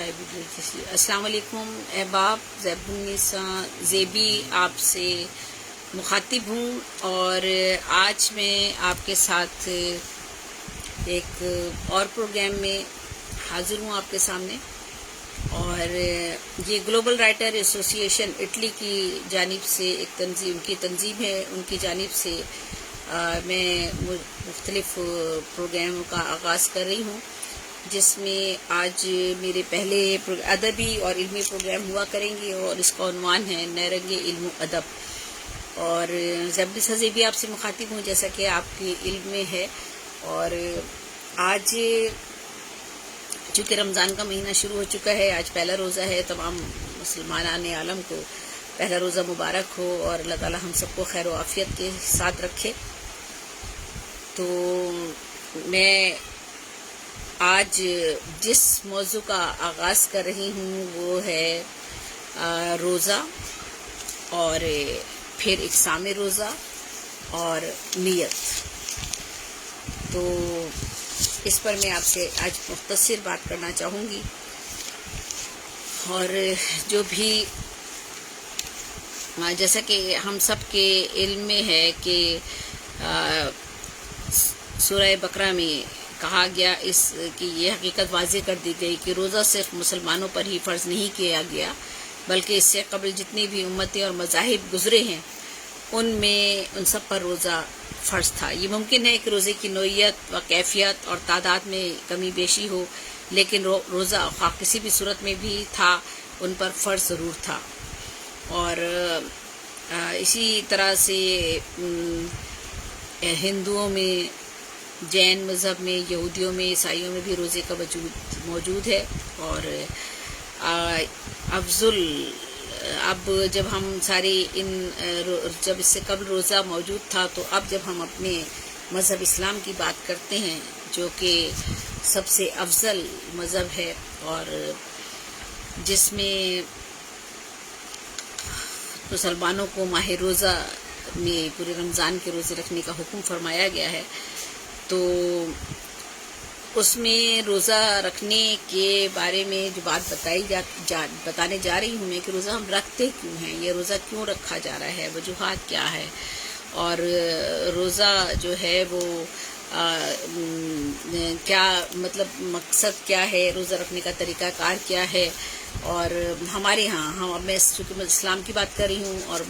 السلام علیکم احباب، زیبالنساء زیبی آپ سے مخاطب ہوں، اور آج میں آپ کے ساتھ ایک اور پروگرام میں حاضر ہوں آپ کے سامنے، اور یہ گلوبل رائٹر ایسوسی ایشن اٹلی کی جانب سے ایک تنظیم کی تنظیم ہے، ان کی جانب سے میں مختلف پروگراموں کا آغاز کر رہی ہوں، جس میں آج میرے پہلے ادبی اور علمی پروگرام ہوا کریں گے، اور اس کا عنوان ہے نیرنگ علم و ادب۔ اور زیبالنساء زیبی آپ سے مخاطب ہوں، جیسا کہ آپ کے علم میں ہے، اور آج چونکہ رمضان کا مہینہ شروع ہو چکا ہے، آج پہلا روزہ ہے، تمام مسلمان عالم کو پہلا روزہ مبارک ہو، اور اللہ تعالی ہم سب کو خیر و عافیت کے ساتھ رکھے۔ تو میں آج جس موضوع کا آغاز کر رہی ہوں وہ ہے روزہ، اور پھر اقسام روزہ اور نیت۔ تو اس پر میں آپ سے آج مختصر بات کرنا چاہوں گی، اور جو بھی جیسا کہ ہم سب کے علم میں ہے کہ سورہ بقرہ میں کہا گیا اس کی یہ حقیقت واضح کر دی گئی کہ روزہ صرف مسلمانوں پر ہی فرض نہیں کیا گیا، بلکہ اس سے قبل جتنی بھی امتیں اور مذاہب گزرے ہیں ان سب پر روزہ فرض تھا۔ یہ ممکن ہے کہ روزے کی نوعیت و کیفیت اور تعداد میں کمی بیشی ہو، لیکن روزہ خواہ کسی بھی صورت میں بھی تھا، ان پر فرض ضرور تھا۔ اور اسی طرح سے ہندوؤں میں، جین مذہب میں، یہودیوں میں، عیسائیوں میں بھی روزے کا وجود موجود ہے۔ اور اب جب ہم سارے جب اس سے قبل روزہ موجود تھا، تو اب جب ہم اپنے مذہب اسلام کی بات کرتے ہیں، جو کہ سب سے افضل مذہب ہے، اور جس میں مسلمانوں کو ماہ روزہ میں پورے رمضان کے روزے رکھنے کا حکم فرمایا گیا ہے، تو اس میں روزہ رکھنے کے بارے میں جو بات بتانے جا رہی ہوں میں، کہ روزہ ہم رکھتے کیوں ہیں، یہ روزہ کیوں رکھا جا رہا ہے، وجوہات کیا ہے، اور روزہ جو ہے وہ کیا مطلب مقصد کیا ہے، روزہ رکھنے کا طریقہ کار کیا ہے۔ اور ہمارے ہاں میں چونکہ اسلام کی بات کر رہی ہوں اور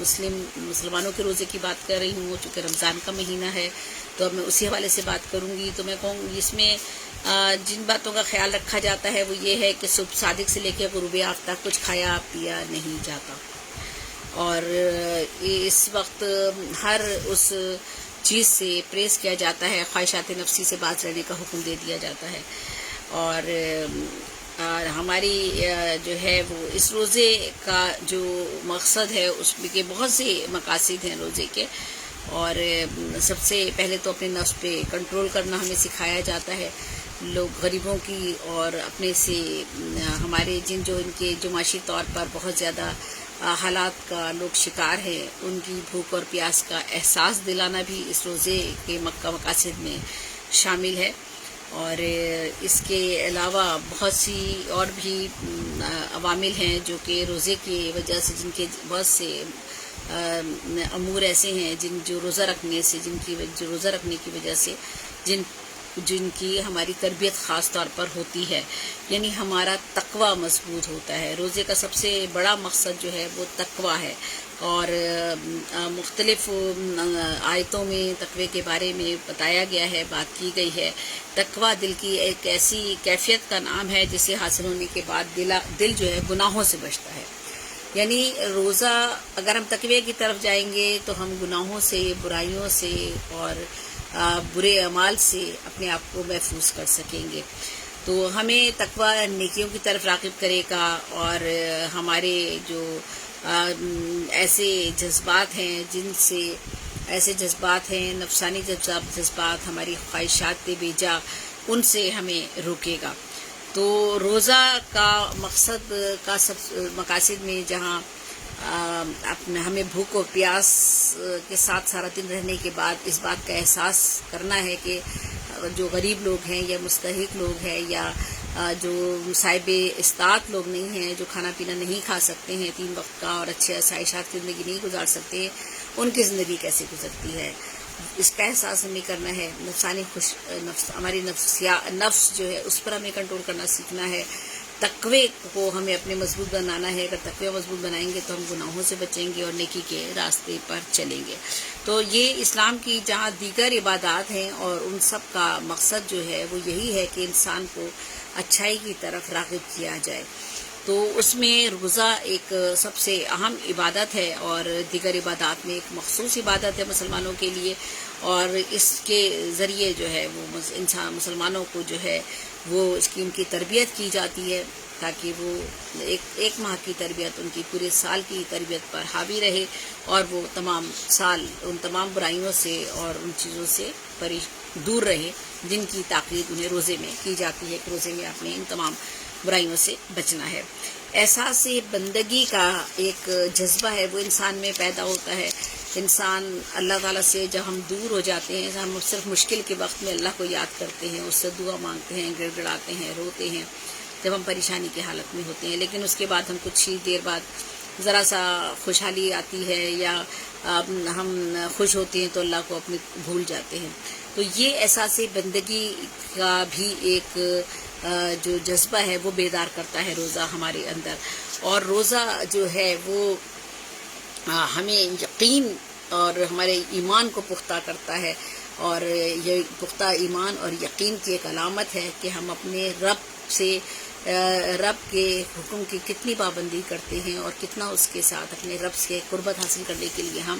مسلمانوں کے روزے کی بات کر رہی ہوں، چونکہ رمضان کا مہینہ ہے، تو اب میں اسی حوالے سے بات کروں گی۔ تو میں کہوں گی اس میں جن باتوں کا خیال رکھا جاتا ہے وہ یہ ہے کہ صبح صادق سے لے کے غروب آفتاب تک کچھ کھایا پیا نہیں جاتا، اور اس وقت ہر اس چیز سے پریز کیا جاتا ہے، خواہشات نفسی سے باز رہنے کا حکم دے دیا جاتا ہے۔ اور ہماری جو ہے وہ اس روزے کا جو مقصد ہے، اس میں کے بہت سے مقاصد ہیں روزے کے، اور سب سے پہلے تو اپنے نفس پہ کنٹرول کرنا ہمیں سکھایا جاتا ہے۔ لوگ غریبوں کی اور اپنے سے ہمارے ان کے جو معاشی طور پر بہت زیادہ حالات کا لوگ شکار ہیں، ان کی بھوک اور پیاس کا احساس دلانا بھی اس روزے کے مقاصد میں شامل ہے۔ اور اس کے علاوہ بہت سی اور بھی عوامل ہیں جو کہ روزے کی وجہ سے، جن کے بہت سے امور ایسے ہیں جو روزہ رکھنے کی وجہ سے جن کی ہماری تربیت خاص طور پر ہوتی ہے، یعنی ہمارا تقوی مضبوط ہوتا ہے۔ روزے کا سب سے بڑا مقصد جو ہے وہ تقوی ہے، اور مختلف آیتوں میں تقوی کے بارے میں بتایا گیا ہے، بات کی گئی ہے۔ تقوی دل کی ایک ایسی کیفیت کا نام ہے جسے حاصل ہونے کے بعد دل جو ہے گناہوں سے بچتا ہے۔ یعنی روزہ اگر ہم تقوی کی طرف جائیں گے تو ہم گناہوں سے، برائیوں سے اور برے اعمال سے اپنے آپ کو محفوظ کر سکیں گے۔ تو ہمیں تقوی نیکیوں کی طرف راغب کرے گا، اور ہمارے جو ایسے جذبات ہیں نفسانی جذبات، ہماری خواہشات بیجا، ان سے ہمیں روکے گا۔ تو روزہ کا مقاصد میں جہاں ہمیں بھوک و پیاس کے ساتھ سارا دن رہنے کے بعد اس بات کا احساس کرنا ہے کہ جو غریب لوگ ہیں یا مستحق لوگ ہیں یا جو صاحب استطاعت لوگ نہیں ہیں، جو کھانا پینا نہیں کھا سکتے ہیں 3 وقت کا اور اچھے عائشات کی زندگی نہیں گزار سکتے ہیں، ان کی زندگی کیسے گزرتی ہے، اس کا احساس ہمیں کرنا ہے. نفسانی ہماری نفس جو ہے اس پر ہمیں کنٹرول کرنا سیکھنا ہے. تقوی کو ہمیں اپنے مضبوط بنانا ہے. اگر تقوی مضبوط بنائیں گے تو ہم گناہوں سے بچیں گے اور نیکی کے راستے پر چلیں گے. تو یہ اسلام کی جہاں دیگر عبادات ہیں اور ان سب کا مقصد جو ہے وہ یہی ہے کہ انسان کو اچھائی کی طرف راغب کیا جائے. تو اس میں روزہ ایک سب سے اہم عبادت ہے اور دیگر عبادات میں ایک مخصوص عبادت ہے مسلمانوں کے لیے، اور اس کے ذریعے جو ہے وہ مسلمانوں کو جو ہے وہ ان کی تربیت کی جاتی ہے تاکہ وہ ایک ماہ کی تربیت ان کی پورے سال کی تربیت پر حاوی رہے اور وہ تمام سال ان تمام برائیوں سے اور ان چیزوں سے دور رہے جن کی تاکید انہیں روزے میں کی جاتی ہے کہ روزے میں آپ نے ان تمام برائیوں سے بچنا ہے. احساس بندگی کا ایک جذبہ ہے وہ انسان میں پیدا ہوتا ہے. انسان اللہ تعالیٰ سے جب ہم دور ہو جاتے ہیں، ہم صرف مشکل کے وقت میں اللہ کو یاد کرتے ہیں، اس سے دعا مانگتے ہیں، گڑ گڑاتے ہیں، روتے ہیں جب ہم پریشانی کی حالت میں ہوتے ہیں، لیکن اس کے بعد ہم کچھ ہی دیر بعد ذرا سا خوشحالی آتی ہے یا ہم خوش ہوتے ہیں تو اللہ کو اپنے بھول جاتے ہیں. تو یہ احساس بندگی کا بھی ایک جو جذبہ ہے وہ بیدار کرتا ہے روزہ ہمارے اندر. اور روزہ جو ہے وہ ہمیں یقین اور ہمارے ایمان کو پختہ کرتا ہے، اور یہ پختہ ایمان اور یقین کی ایک علامت ہے کہ ہم اپنے رب کے حکم کی کتنی پابندی کرتے ہیں اور کتنا اس کے ساتھ اپنے رب سے قربت حاصل کرنے کے لیے ہم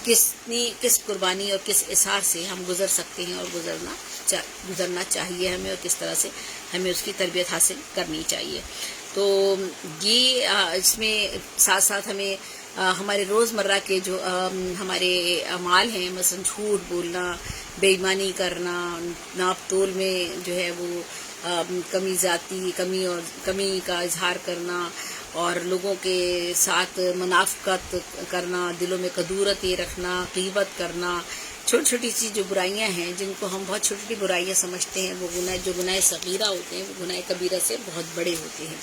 کس قربانی اور کس اثار سے ہم گزر سکتے ہیں اور گزرنا چاہیے ہمیں، اور کس طرح سے ہمیں اس کی تربیت حاصل کرنی چاہیے. تو یہ اس میں ساتھ ساتھ ہمیں ہمارے روزمرہ کے جو ہمارے اعمال ہیں، مثلا جھوٹ بولنا، بے ایمانی کرنا، ناپ تول میں جو ہے وہ کمی کا اظہار کرنا اور لوگوں کے ساتھ منافقت کرنا، دلوں میں کدورتی رکھنا، غیبت کرنا، چھوٹی چھوٹی سی جو برائیاں ہیں جن کو ہم بہت چھوٹی چھوٹی برائیاں سمجھتے ہیں، وہ جو گناہ صغیرہ ہوتے ہیں وہ گناہ کبیرہ سے بہت بڑے ہوتے ہیں.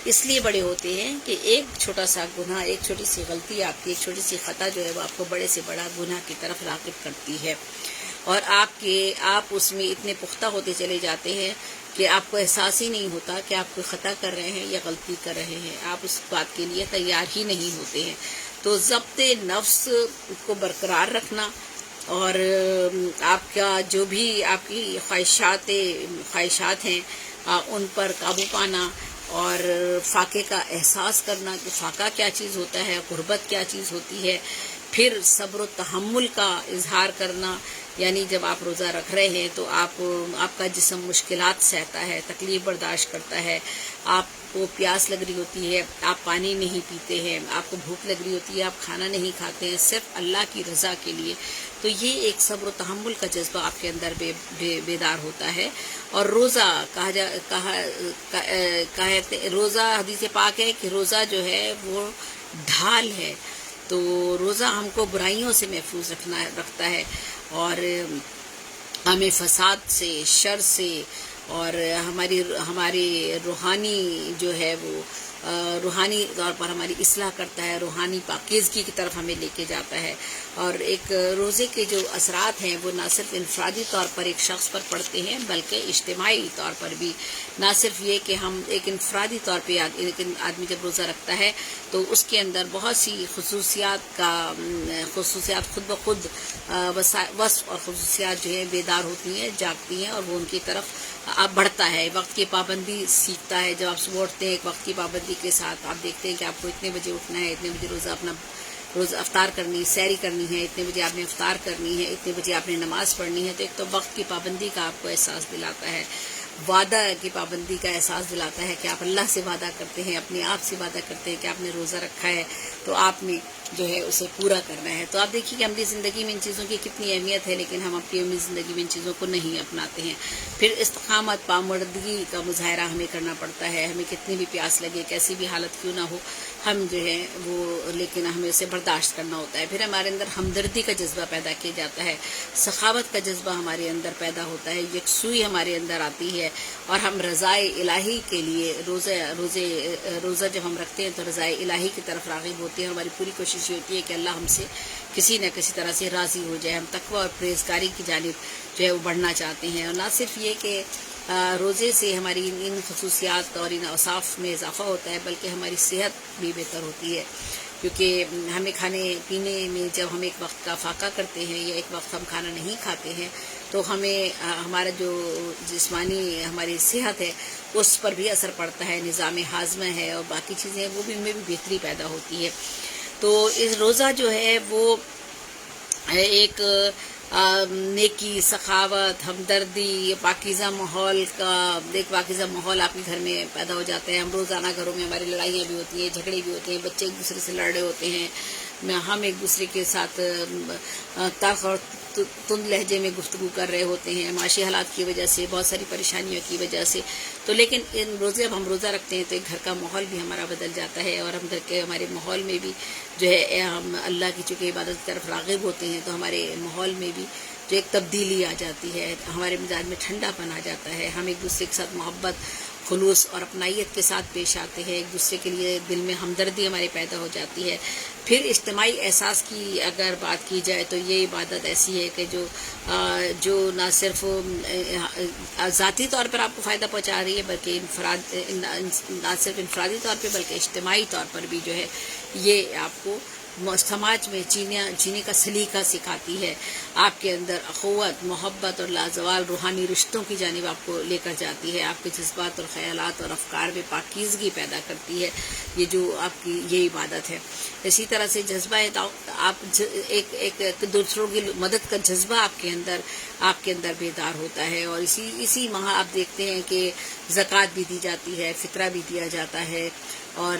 اس لیے بڑے ہوتے ہیں کہ ایک چھوٹا سا گناہ، ایک چھوٹی سی غلطی، آپ کی ایک چھوٹی سی خطا جو ہے وہ آپ کو بڑے سے بڑا گناہ کی طرف راغب کرتی ہے، اور آپ اس میں اتنے پختہ ہوتے چلے جاتے ہیں کہ آپ کو احساس ہی نہیں ہوتا کہ آپ کوئی خطا کر رہے ہیں یا غلطی کر رہے ہیں، آپ اس بات کے لیے تیار ہی نہیں ہوتے ہیں. تو ضبط نفس کو برقرار رکھنا اور آپ کا جو بھی آپ کی خواہشات ہیں ان پر قابو پانا اور فاقے کا احساس کرنا کہ فاقہ کیا چیز ہوتا ہے، غربت کیا چیز ہوتی ہے. پھر صبر و تحمل کا اظہار کرنا، یعنی جب آپ روزہ رکھ رہے ہیں تو آپ کا جسم مشکلات سہتا ہے، تکلیف برداشت کرتا ہے، آپ کو پیاس لگ رہی ہوتی ہے، آپ پانی نہیں پیتے ہیں، آپ کو بھوک لگ رہی ہوتی ہے، آپ کھانا نہیں کھاتے ہیں صرف اللہ کی رضا کے لیے. تو یہ ایک صبر و تحمل کا جذبہ آپ کے اندر بیدار ہوتا ہے. اور روزہ روزہ حدیث پاک ہے کہ روزہ جو ہے وہ ڈھال ہے. تو روزہ ہم کو برائیوں سے محفوظ رکھتا ہے اور ہمیں فساد سے، شر سے اور ہماری روحانی جو ہے وہ روحانی طور پر ہماری اصلاح کرتا ہے، روحانی پاکیزگی کی طرف ہمیں لے کے جاتا ہے. اور ایک روزے کے جو اثرات ہیں وہ نہ صرف انفرادی طور پر ایک شخص پر پڑتے ہیں بلکہ اجتماعی طور پر بھی. نہ صرف یہ کہ ہم ایک انفرادی طور پہ آدمی جب روزہ رکھتا ہے تو اس کے اندر بہت سی خصوصیات خود بخود وصف اور خصوصیات جو ہے بیدار ہوتی ہیں، جاگتی ہیں اور وہ ان کی طرف بڑھتا ہے. وقت کی پابندی سیکھتا ہے. جب آپ صبح اٹھتے ہیں ایک وقت کی پابندی کے ساتھ آپ دیکھتے ہیں کہ آپ کو اتنے بجے اٹھنا ہے، اتنے بجے روزہ افطار کرنی، سحری کرنی ہے، اتنے بجے آپ نے افطار کرنی ہے، اتنے بجے آپ نے نماز پڑھنی ہے. تو ایک تو وقت کی پابندی کا آپ کو احساس دلاتا ہے، وعدہ کی پابندی کا احساس دلاتا ہے کہ آپ اللہ سے وعدہ کرتے ہیں، اپنے آپ سے وعدہ کرتے ہیں کہ آپ نے روزہ رکھا ہے تو آپ نے جو ہے اسے پورا کرنا ہے. تو آپ دیکھیے کہ ہماری زندگی میں ان چیزوں کی کتنی اہمیت ہے، لیکن ہم اپنی زندگی میں ان چیزوں کو نہیں اپناتے ہیں. پھر استقامت، پامردگی کا مظاہرہ ہمیں کرنا پڑتا ہے. ہمیں کتنی بھی پیاس لگے، کیسی بھی حالت کیوں نہ ہو، ہم جو ہے لیکن ہمیں اسے برداشت کرنا ہوتا ہے. پھر ہمارے اندر ہمدردی کا جذبہ پیدا کیا جاتا ہے، سخاوت کا جذبہ ہمارے اندر پیدا ہوتا ہے، یکسوئی ہمارے اندر آتی ہے اور ہم رضائے الہی کے لیے روزہ جب ہم رکھتے ہیں تو رضائے الہی کی طرف راغب ہوتے ہیں. ہماری پوری کوشش یہ ہوتی ہے کہ اللہ ہم سے کسی نہ کسی طرح سے راضی ہو جائے. ہم تقویٰ اور پرہیزگاری کی جانب جو ہے وہ بڑھنا چاہتے ہیں. اور نہ صرف یہ کہ روزے سے ہماری ان خصوصیات اور ان اوصاف میں اضافہ ہوتا ہے بلکہ ہماری صحت بھی بہتر ہوتی ہے، کیونکہ ہمیں کھانے پینے میں جب ہم ایک وقت کا فاقہ کرتے ہیں یا ایک وقت ہم کھانا نہیں کھاتے ہیں تو ہمیں ہمارا جو جسمانی ہماری صحت ہے اس پر بھی اثر پڑتا ہے، نظام ہاضمہ ہے اور باقی چیزیں وہ بھی ان میں بھی بہتری پیدا ہوتی ہے. تو اس روزہ جو ہے وہ ایک نیکی، سخاوت، ہمدردی، پاکیزہ ماحول کا ایک پاکیزہ ماحول آپ کے گھر میں پیدا ہو جاتا ہے. ہم روزانہ گھروں میں ہماری لڑائیاں بھی ہوتی ہیں، جھگڑے بھی ہوتے ہیں، بچے ایک دوسرے سے لڑ رہے ہوتے ہیں، ہم ایک دوسرے کے ساتھ تلخ اور تند لہجے میں گفتگو کر رہے ہوتے ہیں معاشی حالات کی وجہ سے، بہت ساری پریشانیوں کی وجہ سے. تو لیکن ان روزے اب ہم روزہ رکھتے ہیں تو ایک گھر کا ماحول بھی ہمارا بدل جاتا ہے اور ہم گھر کے ہمارے ماحول میں بھی جو ہے ہم اللہ کی چونکہ عبادت کی طرف راغب ہوتے ہیں تو ہمارے ماحول میں بھی جو ایک تبدیلی آ جاتی ہے، ہمارے مزاج میں ٹھنڈا پن آ جاتا ہے، ہم ایک دوسرے کے ساتھ محبت، خلوص اور اپنائیت کے ساتھ پیش آتے ہیں، ایک دوسرے کے لیے دل میں ہمدردی ہمارے پیدا ہو جاتی ہے. پھر اجتماعی احساس کی اگر بات کی جائے تو یہ عبادت ایسی ہے کہ جو نہ صرف ذاتی طور پر آپ کو فائدہ پہنچا رہی ہے بلکہ نہ صرف انفرادی طور پہ بلکہ اجتماعی طور پر بھی جو ہے یہ آپ کو سماج میں جینے کا سلیقہ سکھاتی ہے، آپ کے اندر اخوت، محبت اور لازوال روحانی رشتوں کی جانب آپ کو لے کر جاتی ہے، آپ کے جذبات اور خیالات اور افکار میں پاکیزگی پیدا کرتی ہے. یہ جو آپ کی یہ عبادت ہے. اسی طرح سے جذبہ آپ ایک دوسروں کی مدد کا جذبہ آپ کے اندر بیدار ہوتا ہے. اور اسی ماہ آپ دیکھتے ہیں کہ زکوٰۃ بھی دی جاتی ہے، فطرہ بھی دیا جاتا ہے، اور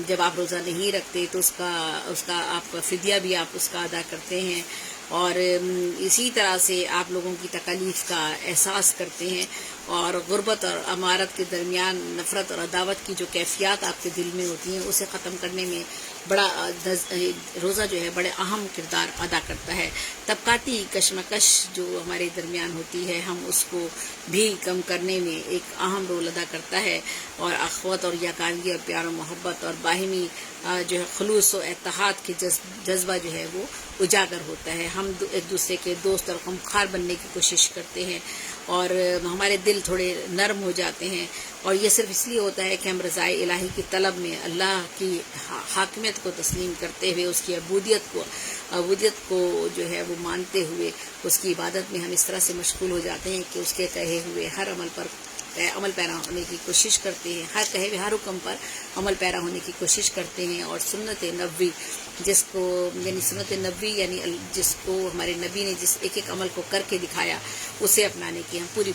جب آپ روزہ نہیں رکھتے تو اس کا آپ فدیہ بھی آپ اس کا ادا کرتے ہیں. اور اسی طرح سے آپ لوگوں کی تکالیف کا احساس کرتے ہیں اور غربت اور امارت کے درمیان نفرت اور عداوت کی جو کیفیات آپ کے دل میں ہوتی ہیں اسے ختم کرنے میں روزہ جو ہے بڑے اہم کردار ادا کرتا ہے. طبقاتی کشمکش جو ہمارے درمیان ہوتی ہے ہم اس کو بھی کم کرنے میں ایک اہم رول ادا کرتا ہے، اور اخوت اور یکانگی اور پیار و محبت اور باہمی جو ہے خلوص و اتحاد کے جذبہ جو ہے وہ اجاگر ہوتا ہے. ہم ایک دوسرے کے دوست اور غمخوار بننے کی کوشش کرتے ہیں اور ہمارے دل تھوڑے نرم ہو جاتے ہیں، اور یہ صرف اس لیے ہوتا ہے کہ ہم رضائے الہی کی طلب میں اللہ کی حاکمیت کو تسلیم کرتے ہوئے اس کی عبودیت کو جو ہے وہ مانتے ہوئے اس کی عبادت میں ہم اس طرح سے مشغول ہو جاتے ہیں کہ اس کے کہے ہوئے ہر عمل پیرا ہونے کی کوشش کرتے ہیں، ہر حکم پر عمل پیرا ہونے کی کوشش کرتے ہیں. اور سنت نبوی جس کو ہمارے نبی نے جس ایک عمل کو کر کے دکھایا اسے اپنانے کی ہم پوری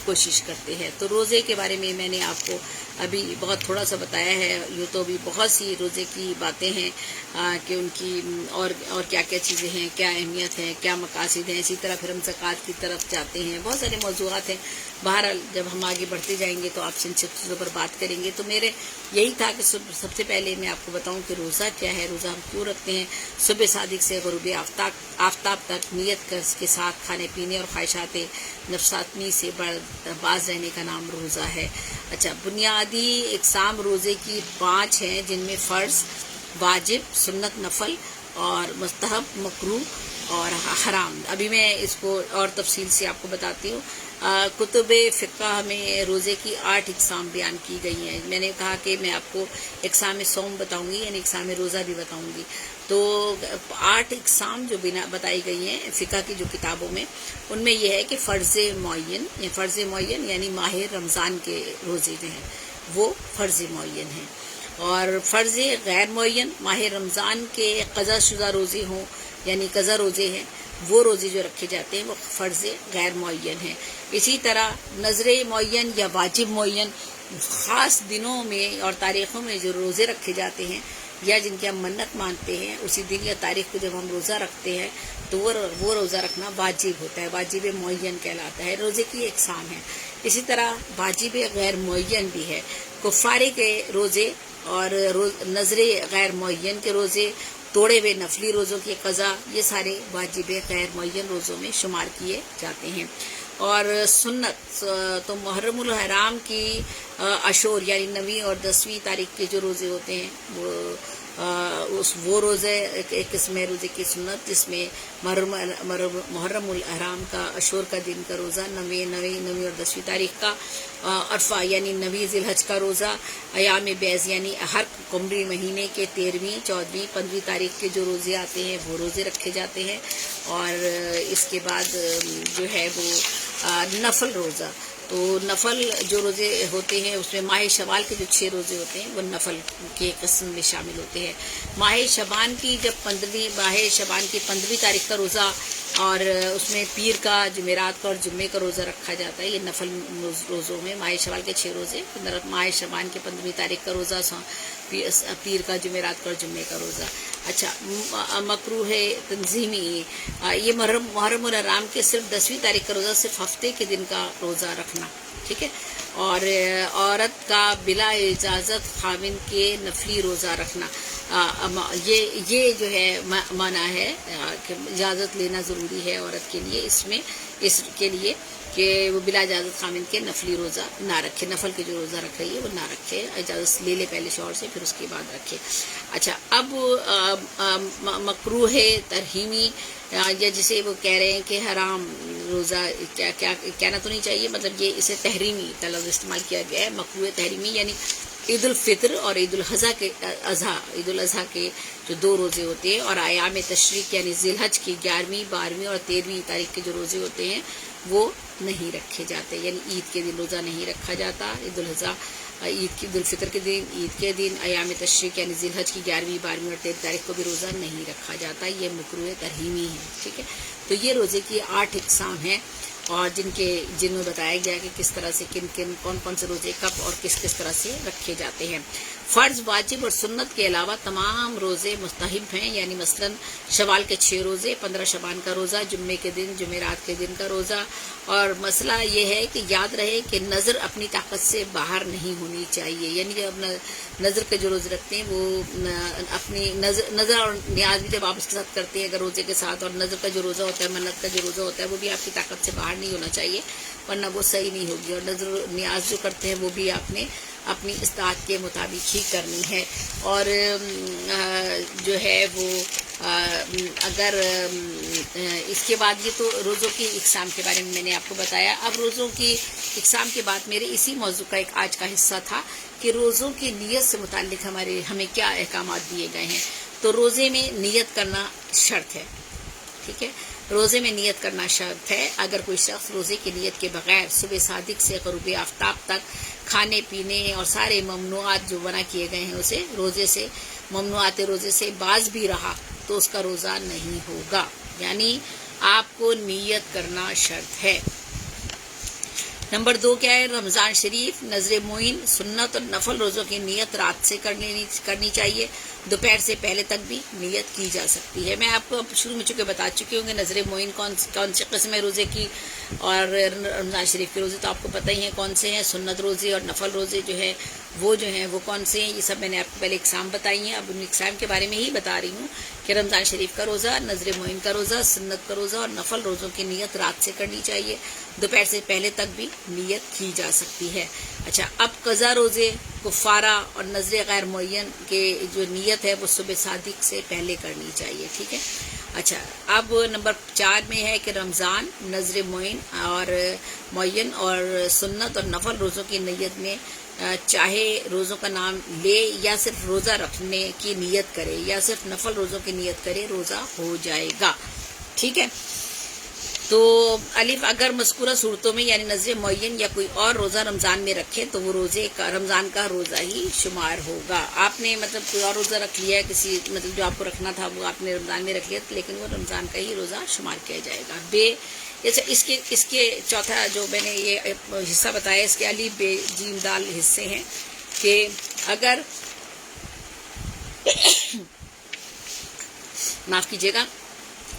کوشش کرتے ہیں. تو روزے کے بارے میں نے آپ کو ابھی بہت تھوڑا سا بتایا ہے. یوں تو بھی بہت سی روزے کی باتیں ہیں کہ ان کی اور کیا کیا چیزیں ہیں، کیا اہمیت ہے، کیا مقاصد ہیں. اسی طرح پھر ہم زکوٰۃ کی طرف جاتے ہیں. بہت سارے موضوعات ہیں. بہرحال جب ہم آگے بڑھتے جائیں گے تو آپ سے ان چیزوں پر بات کریں گے. تو میرے یہی تھا کہ سب سے پہلے میں آپ کو بتاؤں کہ روزہ کیا ہے، روزہ ہم کیوں رکھتے ہیں. صبح صادق سے غروب آفتاب تک نیت کے ساتھ کھانے پینے اور خواہشات نفسانی سے باز رہنے کا نام روزہ ہے. اچھا، بنیادی اقسام روزے کی 5 ہیں، جن میں فرض، واجب، سنت، نفل اور مستحب، مکروہ اور حرام. ابھی میں اس کو اور تفصیل سے آپ کو بتاتی ہوں. کتب فقہ میں روزے کی 8 اقسام بیان کی گئی ہیں. میں نے کہا کہ میں آپ کو اقسام صوم بتاؤں گی، یعنی اقسام روزہ بھی بتاؤں گی. تو 8 اقسام جو بتائی گئی ہیں فقہ کی جو کتابوں میں، ان میں یہ ہے کہ فرض معین یعنی ماہ رمضان کے روزے جو ہیں وہ فرض معین ہیں، اور فرض غیر معین ماہ رمضان کے قضا شدہ روزے ہوں یعنی قضا روزے ہیں، وہ روزے جو رکھے جاتے ہیں وہ فرض غیر معین ہیں. اسی طرح نظر معین یا واجب معین خاص دنوں میں اور تاریخوں میں جو روزے رکھے جاتے ہیں یا جن کی ہم منت مانتے ہیں، اسی دن یا تاریخ کو جب ہم روزہ رکھتے ہیں تو وہ روزہ رکھنا واجب ہوتا ہے، واجب معین کہلاتا ہے. روزے کی اقسام ہے. اسی طرح واجب غیر معین بھی ہے. کفارے کے روزے اور نظر غیر معین کے روزے، توڑے ہوئے نفلی روزوں کی قضا، یہ سارے واجب غیر معین روزوں میں شمار کیے جاتے ہیں. اور سنت تو محرم الحرام کی عشور یعنی 9ویں اور 10ویں تاریخ کے جو روزے ہوتے ہیں وہ روزے ایک قسم ہے روزے کی سنت، جس میں محرم الحرام کا عشور کا دن کا روزہ، 9ویں اور 10ویں تاریخ کا عرفہ یعنی 9ویں ذی الحج کا روزہ، ایام بیض یعنی ہر قمری مہینے کے 13ویں 14ویں 15ویں تاریخ کے جو روزے آتے ہیں وہ روزے رکھے جاتے ہیں، اور اس کے بعد جو ہے وہ نفل روزہ، تو نفل جو روزے ہوتے ہیں اس میں ماہ شوال کے جو 6 روزے ہوتے ہیں وہ نفل کے قسم میں شامل ہوتے ہیں۔ ماہ شعبان کی 15ویں تاریخ کا روزہ، اور اس میں پیر کا، جمعرات کا اور جمعے کا روزہ رکھا جاتا ہے، یہ نفل روزوں میں ماہ شوال کے 6 روزے، ماہ شعبان کے 15ویں تاریخ کا روزہ، پیر کا، جمعرات کا اور جمعے کا روزہ۔ اچھا، مکروہ تنظیمی، یہ محرم الحرام کے صرف 10ویں تاریخ کا روزہ، صرف ہفتے کے دن کا روزہ رکھنا، ٹھیک ہے، اور عورت کا بلا اجازت خاوند کے نفلی روزہ رکھنا، یہ جو ہے معنی ہے کہ اجازت لینا ضروری ہے عورت کے لیے، اس کے لیے کہ وہ بلا اجازت خاوند کے نفلی روزہ نہ رکھے، نفل کے جو روزہ رکھ رہی ہے وہ نہ رکھے، اجازت لے لے پہلے شوہر سے پھر اس کے بعد رکھے۔ اچھا، اب مکروہ ترہیمی، یا جسے وہ کہہ رہے ہیں کہ حرام روزہ، کیا کہنا تو نہیں چاہیے، مطلب یہ اسے تحریمی لفظ استعمال کیا گیا ہے، مکروہ تحریمی یعنی عید الفطر اور عید الاضحیٰ کے جو 2 روزے ہوتے ہیں، اور ایام تشریق یعنی ذی الحج کی 11ویں 12ویں اور 13ویں تاریخ کے جو روزے ہوتے ہیں وہ نہیں رکھے جاتے، یعنی عید کے دن روزہ نہیں رکھا جاتا، عید الاضحیٰ، عید الفطر کے دن، عید کے دن، ایام تشریق یعنی ذی الحج کی 11ویں 12ویں اور 13ویں تاریخ کو بھی روزہ نہیں رکھا جاتا، یہ مکروہ ترہیمی ہے، ٹھیک ہے۔ تو یہ روزے کی 8 اقسام ہیں، اور جن میں بتایا گیا کہ کس طرح سے کون سے روزے کب اور کس طرح سے رکھے جاتے ہیں۔ فرض، واجب اور سنت کے علاوہ تمام روزے مستحب ہیں، یعنی مثلا شوال کے 6 روزے، 15 شعبان کا روزہ، جمعے کے دن، جمعرات کے دن کا روزہ، اور مسئلہ یہ ہے کہ یاد رہے کہ نظر اپنی طاقت سے باہر نہیں ہونی چاہیے، یعنی جب اپنا نظر کے جو روزے رکھتے ہیں وہ اپنی نظر اور نیاز بھی جب آپ اس کے ساتھ کرتے ہیں اگر روزے کے ساتھ، اور نظر کا جو روزہ ہوتا ہے، منت کا جو روزہ ہوتا ہے، وہ بھی آپ کی طاقت سے باہر نہیں ہونا چاہیے، ورنہ وہ صحیح نہیں ہوگی، اور نظر نیاز جو کرتے ہیں وہ بھی آپ نے اپنی استطاعت کے مطابق ہی کرنی ہے، اور جو ہے وہ اگر اس کے بعد، یہ تو روزوں کی اقسام کے بارے میں نے آپ کو بتایا۔ اب روزوں کی اقسام کے بعد میرے اسی موضوع کا ایک آج کا حصہ تھا کہ روزوں کی نیت سے متعلق ہمیں کیا احکامات دیے گئے ہیں۔ تو روزے میں نیت کرنا شرط ہے، ٹھیک ہے، روزے میں نیت کرنا شرط ہے۔ اگر کوئی شخص روزے کی نیت کے بغیر صبح صادق سے غروب آفتاب تک کھانے پینے اور سارے ممنوعات جو منع کیے گئے ہیں اسے ممنوعات روزے سے باز بھی رہا تو اس کا روزہ نہیں ہوگا، یعنی آپ کو نیت کرنا شرط ہے۔ نمبر 2 کیا ہے؟ رمضان شریف، نذر معین، سنت اور نفل روزوں کی نیت رات سے کرنی چاہیے، دوپہر سے پہلے تک بھی نیت کی جا سکتی ہے۔ میں آپ کو شروع میں چونکہ بتا چکی ہوں کہ نذر معین کون سی قسم ہے روزے کی، اور رمضان شریف کے روزے تو آپ کو پتہ ہی ہیں کون سے ہیں، سنت روزے اور نفل روزے جو ہیں وہ کون سے ہیں، یہ سب میں نے آپ کو پہلے اقسام بتائی ہیں۔ اب ان اقسام کے بارے میں ہی بتا رہی ہوں کہ رمضان شریف کا روزہ، نذر معین کا روزہ، سنت کا روزہ اور نفل روزوں کی نیت رات سے کرنی چاہیے، دوپہر سے پہلے تک بھی نیت کی جا سکتی ہے۔ اچھا، اب قضا روزے، کفارہ اور نذر غیر معین کے جو نیت ہے وہ صبح صادق سے پہلے کرنی چاہیے، ٹھیک ہے۔ اچھا، اب نمبر 4 میں ہے کہ رمضان، نذر معین اور سنت اور نفل روزوں کی نیت میں چاہے روزوں کا نام لے یا صرف روزہ رکھنے کی نیت کرے یا صرف نفل روزوں کی نیت کرے، روزہ ہو جائے گا، ٹھیک ہے۔ تو الف، اگر مذکورہ صورتوں میں یعنی نذر معین یا کوئی اور روزہ رمضان میں رکھے تو وہ رمضان کا روزہ ہی شمار ہوگا۔ آپ نے مطلب کوئی اور روزہ رکھ لیا ہے، مطلب جو آپ کو رکھنا تھا وہ آپ نے رمضان میں رکھ لیا، لیکن وہ رمضان کا ہی روزہ شمار کیا جائے گا۔ اس کے چوتھا جو میں نے یہ حصہ بتایا، اس کے الف بے جیم دال حصے ہیں کہ اگر معاف کیجیے گا،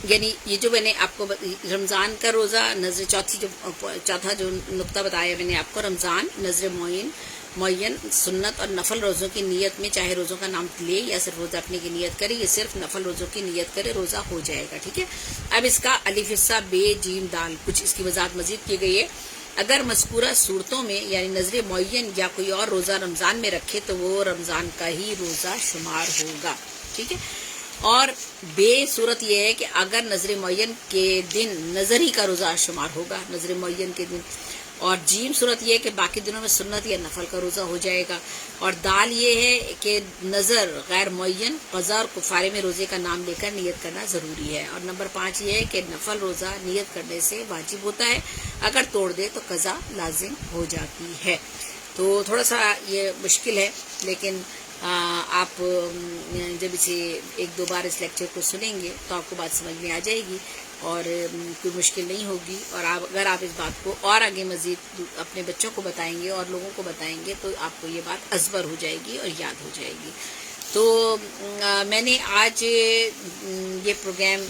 یعنی یہ جو میں نے آپ کو رمضان کا روزہ، چوتھا جو نقطہ بتایا میں نے آپ کو، رمضان، نذر معین، معین سنت اور نفل روزوں کی نیت میں چاہے روزوں کا نام لے یا صرف روزہ رکھنے کی نیت کرے، یہ صرف نفل روزوں کی نیت کرے روزہ ہو جائے گا. ٹھیک ہے. اب اس کا الف حصہ بے جیم دال کچھ اس کی وضاحت مزید کی گئی ہے. اگر مذکورہ صورتوں میں یعنی نظر معین یا کوئی اور روزہ رمضان میں رکھے تو وہ رمضان کا ہی روزہ شمار ہوگا. ٹھیک ہے. اور بے صورت یہ ہے کہ اگر نظر معین کے دن نظر ہی کا روزہ شمار ہوگا، نظر معین کے دن. اور جیم صورت یہ ہے کہ باقی دنوں میں سنت یا نفل کا روزہ ہو جائے گا. اور دال یہ ہے کہ نظر غیر معین قضا اور کفارے میں روزے کا نام لے کر نیت کرنا ضروری ہے. اور نمبر 5 یہ ہے کہ نفل روزہ نیت کرنے سے واجب ہوتا ہے، اگر توڑ دے تو قضا لازم ہو جاتی ہے. تو تھوڑا سا یہ مشکل ہے، لیکن آپ جب اسے 1-2 بار اس لیکچر کو سنیں گے تو آپ کو بات سمجھ میں آ جائے گی اور کوئی مشکل نہیں ہوگی. اور اگر آپ اس بات کو اور آگے مزید اپنے بچوں کو بتائیں گے اور لوگوں کو بتائیں گے تو آپ کو یہ بات ازبر ہو جائے گی اور یاد ہو جائے گی. تو میں نے آج یہ پروگرام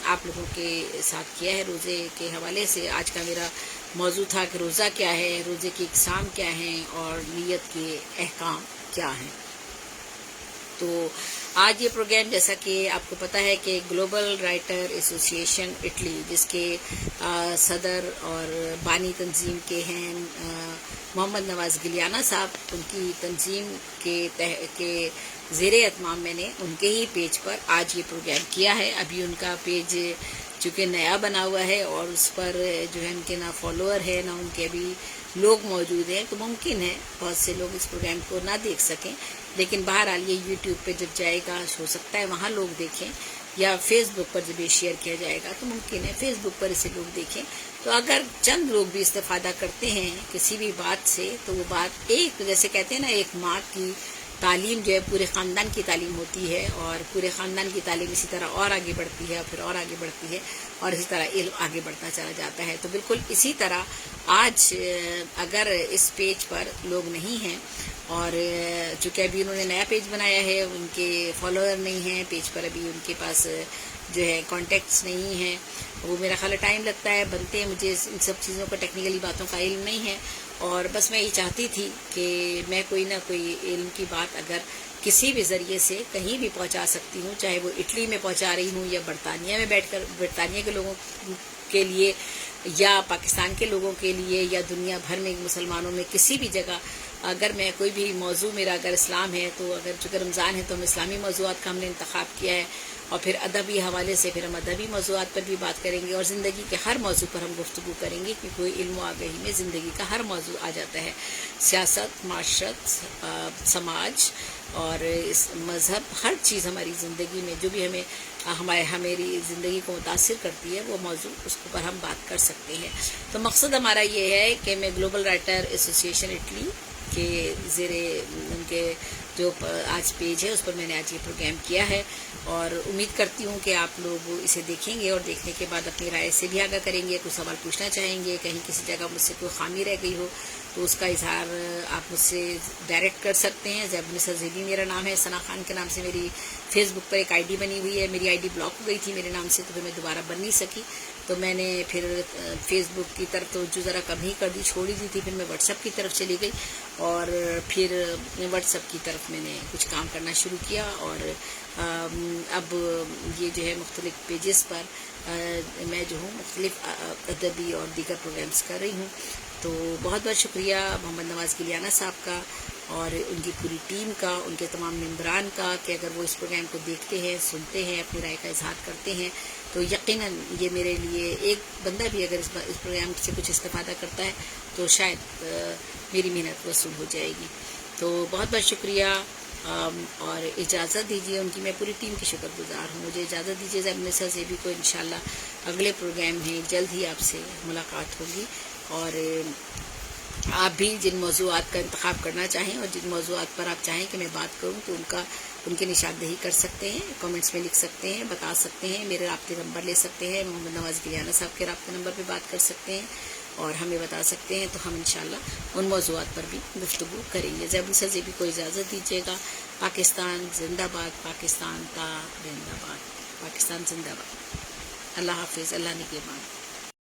آپ لوگوں کے ساتھ کیا ہے روزے کے حوالے سے. آج کا میرا موضوع تھا کہ روزہ کیا ہے، روزے کی اقسام کیا ہیں اور نیت کے احکام کیا ہیں. تو آج یہ پروگرام جیسا کہ آپ کو پتہ ہے کہ گلوبل رائٹر ایسوسی ایشن اٹلی، جس کے صدر اور بانی تنظیم کے ہیں محمد نواز گلیانہ صاحب، ان کی تنظیم کے زیر اہتمام میں نے ان کے ہی پیج پر آج یہ پروگرام کیا ہے. ابھی ان کا پیج چونکہ نیا بنا ہوا ہے اور اس پر جو ہے ان کے نہ فالوور ہے نہ ان کے ابھی لوگ موجود ہیں، تو ممکن ہے بہت سے لوگ اس پروگرام کو نہ دیکھ سکیں. لیکن بہرحال یہ یوٹیوب پہ جب جائے گا ہو سکتا ہے وہاں لوگ دیکھیں، یا فیس بک پر جب یہ شیئر کیا جائے گا تو ممکن ہے فیس بک پر اسے لوگ دیکھیں. تو اگر چند لوگ بھی استفادہ کرتے ہیں کسی بھی بات سے تو وہ بات ایک جیسے کہتے ہیں نا، ایک ماں کی تعلیم جو ہے پورے خاندان کی تعلیم ہوتی ہے، اور پورے خاندان کی تعلیم اسی طرح اور آگے بڑھتی ہے اور پھر اور آگے بڑھتی ہے اور اسی طرح علم آگے بڑھتا چلا جاتا ہے. تو بالکل اسی طرح آج اگر اس پیج پر لوگ نہیں ہیں اور چونکہ ابھی انہوں نے نیا پیج بنایا ہے، ان کے فالوور نہیں ہیں پیج پر، ابھی ان کے پاس جو ہے کانٹیکٹس نہیں ہیں، وہ میرا خیال ٹائم لگتا ہے بنتے ہیں، مجھے ان سب چیزوں کا ٹیکنیکلی باتوں کا علم نہیں ہے. اور بس میں یہ چاہتی تھی کہ میں کوئی نہ کوئی علم کی بات اگر کسی بھی ذریعے سے کہیں بھی پہنچا سکتی ہوں، چاہے وہ اٹلی میں پہنچا رہی ہوں یا برطانیہ میں بیٹھ کر برطانیہ کے لوگوں کے لیے یا پاکستان کے لوگوں کے لیے یا دنیا بھر میں مسلمانوں میں کسی بھی جگہ اگر میں کوئی بھی موضوع، میرا اگر اسلام ہے تو اگر چونکہ رمضان ہے تو ہم اسلامی موضوعات کا ہم نے انتخاب کیا ہے، اور پھر ادبی حوالے سے پھر ہم ادبی موضوعات پر بھی بات کریں گے اور زندگی کے ہر موضوع پر ہم گفتگو کریں گے، کیونکہ کوئی علم و آگہی میں زندگی کا ہر موضوع آ جاتا ہے. سیاست، معاشرت، سماج اور مذہب، ہر چیز ہماری زندگی میں جو بھی ہماری زندگی کو متاثر کرتی ہے وہ موضوع اس پر ہم بات کر سکتے ہیں. تو مقصد ہمارا یہ ہے کہ میں گلوبل رائٹر ایسوسی ایشن اٹلی کے زیر ان کے جو آج پیج ہے اس پر میں نے آج یہ پروگرام کیا ہے، اور امید کرتی ہوں کہ آپ لوگ اسے دیکھیں گے اور دیکھنے کے بعد اپنی رائے سے بھی آگاہ کریں گے. کوئی سوال پوچھنا چاہیں گے، کہیں کسی جگہ مجھ سے کوئی خامی رہ گئی ہو تو اس کا اظہار آپ مجھ سے ڈائریکٹ کر سکتے ہیں. زیب النساء زیبی میرا نام ہے، ثنا خان کے نام سے میری فیس بک پر ایک آئی ڈی بنی ہوئی ہے. میری آئی ڈی بلاک ہو گئی تھی میرے نام سے، تو پھر میں دوبارہ بن نہیں سکی، تو میں نے پھر فیس بک کی طرف توجہ ذرا کم ہی کر دی، چھوڑ ہی دی تھی. پھر میں واٹس ایپ کی طرف چلی گئی اور پھر واٹس ایپ کی طرف میں نے کچھ کام کرنا شروع کیا، اور اب یہ جو ہے مختلف پیجز پر میں جو ہوں مختلف ادبی اور دیگر پروگرامز کر رہی ہوں. تو بہت بہت شکریہ محمد نواز گلیانہ صاحب کا اور ان کی پوری ٹیم کا، ان کے تمام ممبران کا، کہ اگر وہ اس پروگرام کو دیکھتے ہیں، سنتے ہیں، اپنی رائے کا اظہار کرتے ہیں تو یقیناً یہ میرے لیے ایک بندہ بھی اگر اس پروگرام سے کچھ استفادہ کرتا ہے تو شاید میری محنت وصول ہو جائے گی. تو بہت بہت شکریہ اور اجازت دیجیے، ان کی میں پوری ٹیم کی شکر گزار ہوں. مجھے اجازت دیجیے. زیب النساء زیبی کو انشاءاللہ اگلے پروگرام میں جلد ہی آپ سے ملاقات ہوگی، اور آپ بھی جن موضوعات کا انتخاب کرنا چاہیں اور جن موضوعات پر آپ چاہیں کہ میں بات کروں تو ان کی نشاندہی کر سکتے ہیں، کامنٹس میں لکھ سکتے ہیں، بتا سکتے ہیں، میرے رابطے نمبر لے سکتے ہیں، محمد نواز گلیانہ صاحب کے رابطے نمبر پہ بات کر سکتے ہیں اور ہمیں بتا سکتے ہیں، تو ہم انشاءاللہ ان موضوعات پر بھی گفتگو کریں گے. زیب النساء زیبی کو اجازت دیجیے گا. پاکستان زندہ باد، پاکستان تا زندہ باد، پاکستان زندہ باد. اللہ حافظ، اللہ نگہبان.